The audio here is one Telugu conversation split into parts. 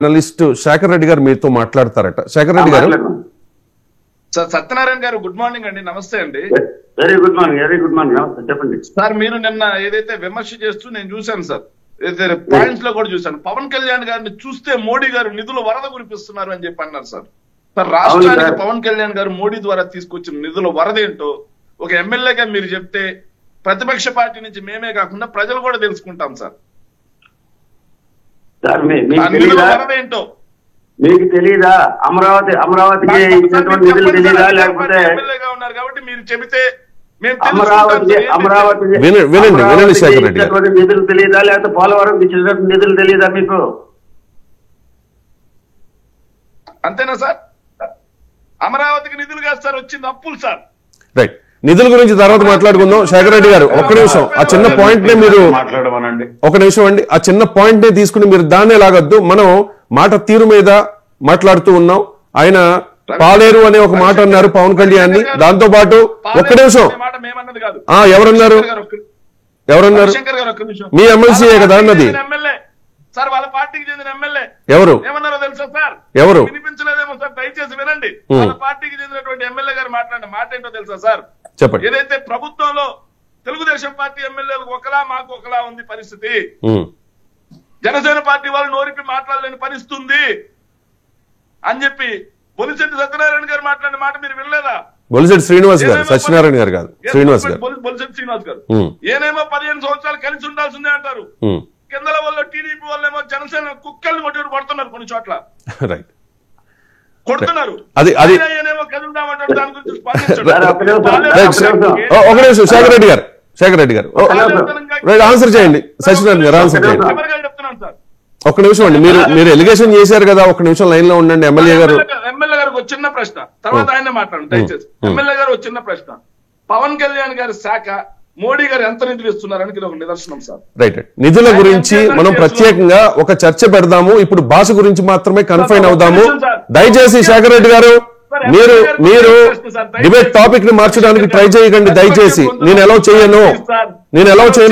జర్నలిస్ట్ శేఖర్ రెడ్డి గారు మీతో మాట్లాడతారట. శేఖర్ రెడ్డి గారు. సార్ సత్యనారాయణ గారు గుడ్ మార్నింగ్ అండి. నమస్తే అండి. వెరీ గుడ్ మార్నింగ్ నమస్తే. చెప్పండి సార్. మీరు నిన్న ఏదైతే విమర్శ చేస్తూ నేను చూశాను సార్, ఏదైతే పాయింట్స్ లో కూడా చూశాను. పవన్ కళ్యాణ్ గారిని చూస్తే మోడీ గారు నిధుల వరద కురిపిస్తున్నారు అని చెప్పి అన్నారు సార్. సార్ రాష్ట్రానికి పవన్ కళ్యాణ్ గారు మోడీ ద్వారా తీసుకొచ్చిన నిధుల వరద ఏంటో ఒక ఎమ్మెల్యేగా మీరు చెప్తే ప్రతిపక్ష పార్టీ నుంచి మేమే కాకుండా ప్రజలు కూడా తెలుసుకుంటాం సార్. నిధుల వరద ఏంటో మీకు తెలియదా? అమరావతికి ఇచ్చినటువంటి నిధులు తెలియదా? లేకపోతే ఎమ్మెల్యేగా ఉన్నారు కాబట్టి మీరు చెబితే నిధులు తెలియదా? లేకపోతే పోలవరం ఇచ్చినటువంటి నిధులు తెలియదా మీకు? అంతేనా సార్? అమరావతికి నిధులు కాదు సార్, వచ్చింది అప్పులు సార్. రైట్, నిధుల గురించి తర్వాత మాట్లాడుకుందాం. శేఖర్ రెడ్డి గారు ఒక్క నిమిషం ఆ చిన్న పాయింట్ నే మీరు ఒక నిమిషం అండి, ఆ చిన్న పాయింట్ నే తీసుకుని మీరు దాన్నే లాగొద్దు. మనం మాట తీరు మీద మాట్లాడుతూ ఉన్నాం. ఆయన పాలేరు అనే ఒక మాట అన్నారు పవన్ కళ్యాణ్ ని. దాంతో పాటు ఒక్క నిమిషం, ఎవరన్నారు మీ ఎమ్మెల్సీయే కదా అన్నది. సార్ వాళ్ళ పార్టీకి చెందిన ఎమ్మెల్యే ఎవరు ఏమన్నారో తెలుసా సార్? ఎవరు వినిపించలేదేమో సార్, దయచేసి వినండి. వాళ్ళ పార్టీకి చెందినటువంటి ఎమ్మెల్యే గారు మాట్లాడిన మాట ఏంటో తెలుసా సార్? చెప్పండి. ఏదైతే ప్రభుత్వంలో తెలుగుదేశం పార్టీ ఎమ్మెల్యేలకు ఒకలా మాకు ఒకలా ఉంది పరిస్థితి, జనసేన పార్టీ వాళ్ళు నోరిపి మాట్లాడలేని పరిస్థితి ఉంది అని చెప్పి బొలిశెట్టి సత్యనారాయణ గారు మాట్లాడిన మాట మీరు వినలేదా? బొలిశెట్టి శ్రీనివాస్ గారు, సత్యనారాయణ గారు కాదు, శ్రీనివాస్ గారు. బొలిశెట్టి శ్రీనివాస్ గారు ఏనేమో 15 సంవత్సరాలు కలిసి ఉండాల్సిందే అంటారు. కిందల వల్ల టీడీపీ వాళ్ళేమో జనసేన కుక్కల్ని కొట్టి కొడుతున్నారు, కొన్ని చోట్ల రైట్ కొడుతున్నారు. ఒక నిమిషం శేఖర్ రెడ్డి గారు ఆన్సర్ చేయండి. సత్యనారాయణ గారు ఆన్సర్ చేయండి. ఒక్క నిమిషం అండి, మీరు ఎలిగేషన్ చేశారు కదా, ఒక్క నిమిషం లైన్ లో ఉండండి. ఎమ్మెల్యే గారు ఒక చిన్న ప్రశ్న, తర్వాత ఆయన మాట్లాడండి దయచేసి. ఎమ్మెల్యే గారు ఒక చిన్న ప్రశ్న, పవన్ కళ్యాణ్ గారి శాఖ మోడీ గారు ఎంత నిధులు ఇస్తున్నారని ఒక నిదర్శనం సార్. రైట్, నిధుల గురించి మనం ప్రత్యేకంగా ఒక చర్చ పెడదాము. ఇప్పుడు భాష గురించి మాత్రమే కన్ఫైన్ అవుదాము. దయచేసి శేఖర్ రెడ్డి గారు మీరు డిబేట్ టాపిక్ ని మార్చడానికి ట్రై చేయకండి దయచేసి. నేను ఎలా చేయను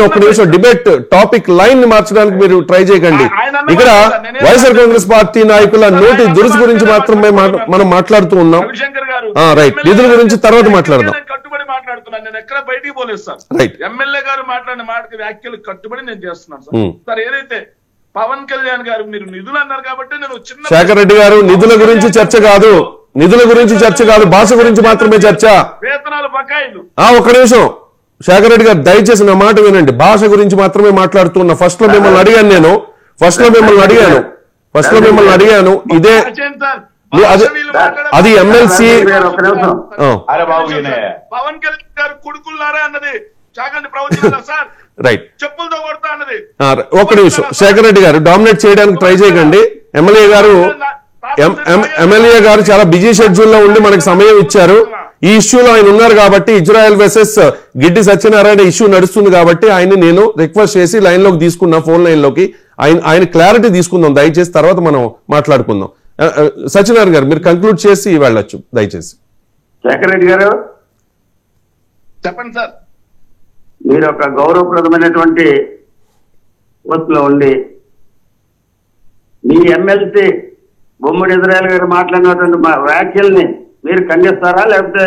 ఒక నిమిషం. డిబేట్ టాపిక్ లైన్ ని మార్చడానికి మీరు ట్రై చేయకండి. ఇక్కడ వైఎస్ఆర్ కాంగ్రెస్ పార్టీ నాయకుల నోటి దురుసు గురించి మాత్రమే మనం మాట్లాడుతూ ఉన్నాం. రైట్, నిధుల గురించి తర్వాత మాట్లాడదాం. కట్టుబడి మాట్లాడుతున్నాను, నేను ఎక్కడ బయటికి పోలేదు సార్. ఎమ్మెల్యే గారు మాట్లాడిన మాటకి వ్యాఖ్యలు కట్టుబడి నేను చేస్తున్నాను సార్. సార్ ఏదైతే పవన్ కళ్యాణ్ గారు మీరు నిధులు అన్నారు కాబట్టి నేను చిన్న శేఖర్ రెడ్డి గారు నిధుల గురించి చర్చ కాదు, భాష గురించి మాత్రమే చర్చ. వేతనాలు బకాయిలు. ఒక్క నిమిషం శేఖర్ రెడ్డి గారు దయచేసి నా మాట వినండి. భాష గురించి మాత్రమే మాట్లాడుతున్నా. ఫస్ట్ లో మిమ్మల్ని అడిగాను ఇదే అది ఎమ్మెల్సీ పవన్ కళ్యాణ్ గారు కొడుకున్నారా అన్నది చాగండి ప్రవచనం సార్. రైట్, చెప్పులతో కొడతా అన్నది. ఒక్క నిమిషం శేఖర్ రెడ్డి గారు డామినేట్ చేయడానికి ట్రై చేయకండి. ఎమ్మెల్యే గారు చాలా బిజీ షెడ్యూల్ లో ఉండి మనకి సమయం ఇచ్చారు. ఈ ఇష్యూలో ఆయన ఉన్నారు కాబట్టి, Israel versus Giddi Satyanarayana issue నడుస్తుంది కాబట్టి ఆయన్ని నేను రిక్వెస్ట్ చేసి లైన్ లోకి తీసుకున్నా, ఫోన్ లైన్ లోకి. ఆయన క్లారిటీ తీసుకుందాం దయచేసి, తర్వాత మనం మాట్లాడుకుందాం. సత్యనారాయణ గారు మీరు కంక్లూడ్ చేసి వెళ్ళొచ్చు దయచేసి. శేఖర్ రెడ్డి గారు చెప్పండి సార్. మీరు ఒక గౌరవప్రదమైనటువంటి పోస్టులో ఉండి మీ ఎమ్మెల్సీ బొమ్మడి ఇజ్రాయెల్ గారు మాట్లాడినటువంటి వ్యాఖ్యల్ని మీరు ఖండిస్తారా లేకపోతే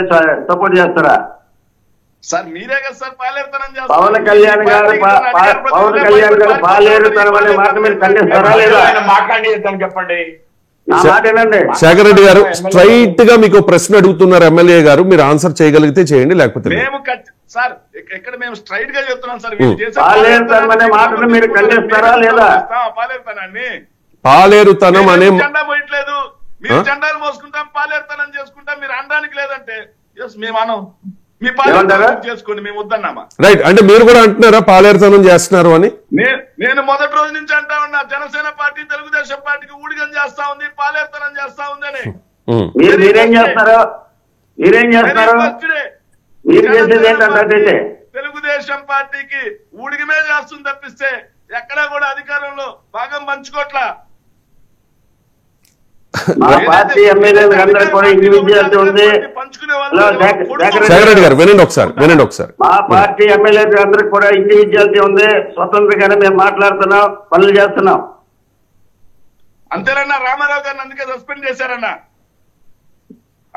సపోర్ట్ చేస్తారా? సార్ మీరే కదా సార్ పాలేరుతనం చేస్తారు. పవన్ కళ్యాణ్ గారు పాలేరుతనం అనే మాట మీరు ఖండిస్తారా లేదా? చెప్పండి. శేఖర్ రెడ్డి గారు స్ట్రైట్ గా మీకు ప్రశ్న అడుగుతున్నారు ఎమ్మెల్యే గారు, మీరు ఆన్సర్ చేయగలిగితే చేయండి, లేకపోతే మేము సార్ ఇక్కడ మేము స్ట్రైట్ గా చెప్తున్నాం సార్. పాలేరుతనం అనే మాటను మీరు ఖండిస్తారా లేదా? పాలేరుతనం అనే జెండా పోయట్లేదు, మీరు జెండాలు మోసుకుంటాం, పాలేరుతనం చేసుకుంటాం, మీరు అనడానికి లేదంటే మేము అనం, మీ పాలేరుతనం చేసుకోండి, మేము వద్దన్నామా? రైట్, అంటే మీరు కూడా అంటున్నారా పాలేరుతనం చేస్తున్నారు అని? నేను మొదటి రోజు నుంచి అంటా ఉన్నా, జనసేన పార్టీ తెలుగుదేశం పార్టీకి ఊడిగం చేస్తా ఉంది, పాలేరుతనం చేస్తా ఉంది అని. మీరేం చేస్తారు? తెలుగుదేశం పార్టీకి ఊడిగమే చేస్తుంది తప్పిస్తే ఎక్కడా కూడా అధికారంలో భాగం పంచుకోట్లా. మా పార్టీ ఎమ్మెల్యేలు అందరూ కూడా ఇండివిజువాలిటీ ఉంది. మా పార్టీ ఎమ్మెల్యేలు అందరికి కూడా ఇండివిజువాలిటీ ఉంది, స్వతంత్రంగానే మేము మాట్లాడుతున్నాం, పనులు చేస్తున్నాం. అంతేనన్నా రామారావు గారిని అందుకే సస్పెండ్ చేశారన్నా.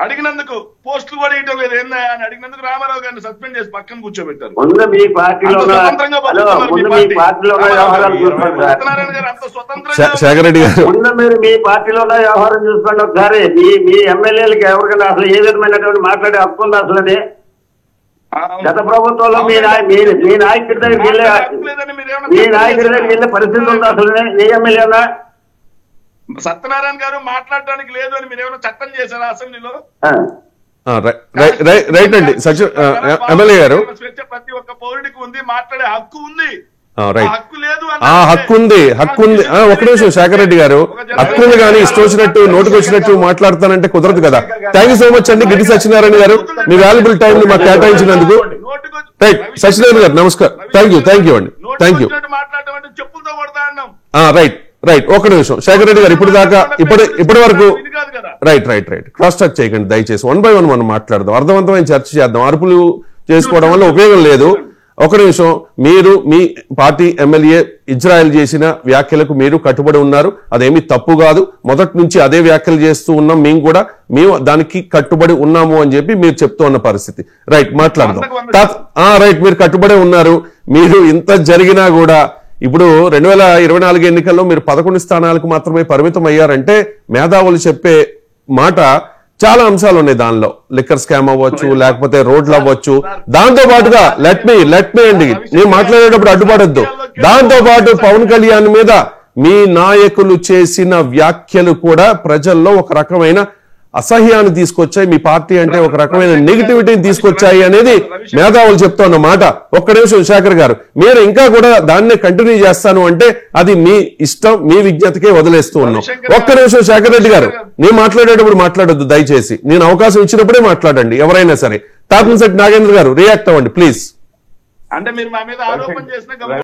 అడిగినందుకు పోస్టులు కూడా ఇవ్వడం లేదు ఏందా అని అడిగినందుకు రామారావు గారిని సస్పెండ్ చేసి పక్కన కూర్చోబెట్టారు. ముందు మీ పార్టీలో వ్యవహారాలు చూసుకోండి సార్. సత్యనారాయణ గారు అంత స్వతంత్రంగా శేఖర్ రెడ్డి గారు ముందు మీరు మీ పార్టీలో ఉన్న వ్యవహారం చూసుకోండి ఒకసారి. మీ ఎమ్మెల్యేలకి ఎవరికైనా అసలు ఏ విధమైనటువంటి మాట్లాడే హక్కు ఉంది అసలు? గత ప్రభుత్వంలో మీ నాయకుడి దగ్గరికి వెళ్ళే పరిస్థితి ఉందా అసలు? ఏ ఎమ్మెల్యేనా? సత్యనారాయణ గారు మాట్లాడడానికి లేదు అని మీరు ఏమైనా చట్టం చేశారా అసెంబ్లీలో? రైట్ అండి ఎమ్మెల్యే గారు, ప్రతి ఒక్క పౌరుడికి ఉంది, మాట్లాడే హక్కు ఉంది. హక్కు లేదు హక్కు ఉంది ఒక నిమిషం శేఖర్ రెడ్డి గారు, హక్కు ఉంది కానీ ఇష్టం వచ్చినట్టు నోటికి వచ్చినట్టు మాట్లాడతానంటే కుదరదు కదా. థ్యాంక్ యూ సో మచ్ అండి గిడ్డి సత్యనారాయణ గారు, మీ వాల్యుబుల్ టైం ని మాకు కేటాయించినందుకు. రైట్ సత్యనారాయణ గారు నమస్కారం, థ్యాంక్ యూ అండి, థ్యాంక్ యూ. మాట్లాడటం చెప్పులతో కొడతా అన్నాం. రైట్ ఒక నిమిషం శేఖర్ రెడ్డి గారు, ఇప్పటి వరకు రైట్ క్రాస్ టాక్ చేయకండి దయచేసి. 1 by 1 మనం మాట్లాడదాం, అర్థవంతమైన చర్చ చేద్దాం. అరుపులు చేసుకోవడం వల్ల ఉపయోగం లేదు. ఒక నిమిషం, మీరు మీ పార్టీ ఎమ్మెల్యే ఇజ్రాయెల్ చేసిన వ్యాఖ్యలకు మీరు కట్టుబడి ఉన్నారు, అదేమీ తప్పు కాదు. మొదటి నుంచి అదే వ్యాఖ్యలు చేస్తూ ఉన్నాం, మేము దానికి కట్టుబడి ఉన్నాము అని చెప్పి మీరు చెప్తూ ఉన్న పరిస్థితి. రైట్ మాట్లాడదాం. రైట్ మీరు కట్టుబడి ఉన్నారు. మీరు ఇంత జరిగినా కూడా ఇప్పుడు 2024 ఎన్నికల్లో మీరు 11 స్థానాలకు మాత్రమే పరిమితం అయ్యారంటే మేధావులు చెప్పే మాట చాలా అంశాలు ఉన్నాయి దానిలో. లిక్కర్ స్కామ్ అవ్వచ్చు, లేకపోతే రోడ్లు అవ్వచ్చు. దాంతో పాటుగా లెట్ మీ అండి, నేను మాట్లాడేటప్పుడు అడ్డుపడద్దు. దాంతో పాటు పవన్ కళ్యాణ్ మీద మీ నాయకులు చేసిన వ్యాఖ్యలు కూడా ప్రజల్లో ఒక రకమైన అసహ్యాన్ని తీసుకొచ్చాయి, మీ పార్టీ అంటే ఒక రకమైన నెగిటివిటీని తీసుకొచ్చాయి అనేది మేధావులు చెప్తున్న మాట. ఒక్క నిమిషం శేఖర్ గారు, మీరు ఇంకా కూడా దాన్నే కంటిన్యూ చేస్తాను అంటే అది మీ ఇష్టం, మీ విజ్ఞతకే వదిలేస్తూ ఉన్నాం. ఒక్క నిమిషం శేఖర్ రెడ్డి గారు, నేను మాట్లాడేటప్పుడు మాట్లాడొద్దు దయచేసి, నేను అవకాశం ఇచ్చినప్పుడే మాట్లాడండి ఎవరైనా సరే. తాతంశెట్టి నాగేంద్ర గారు రియాక్ట్ అవ్వండి ప్లీజ్. అంటే మీరు మా మీద ఆరోపణ చేసిన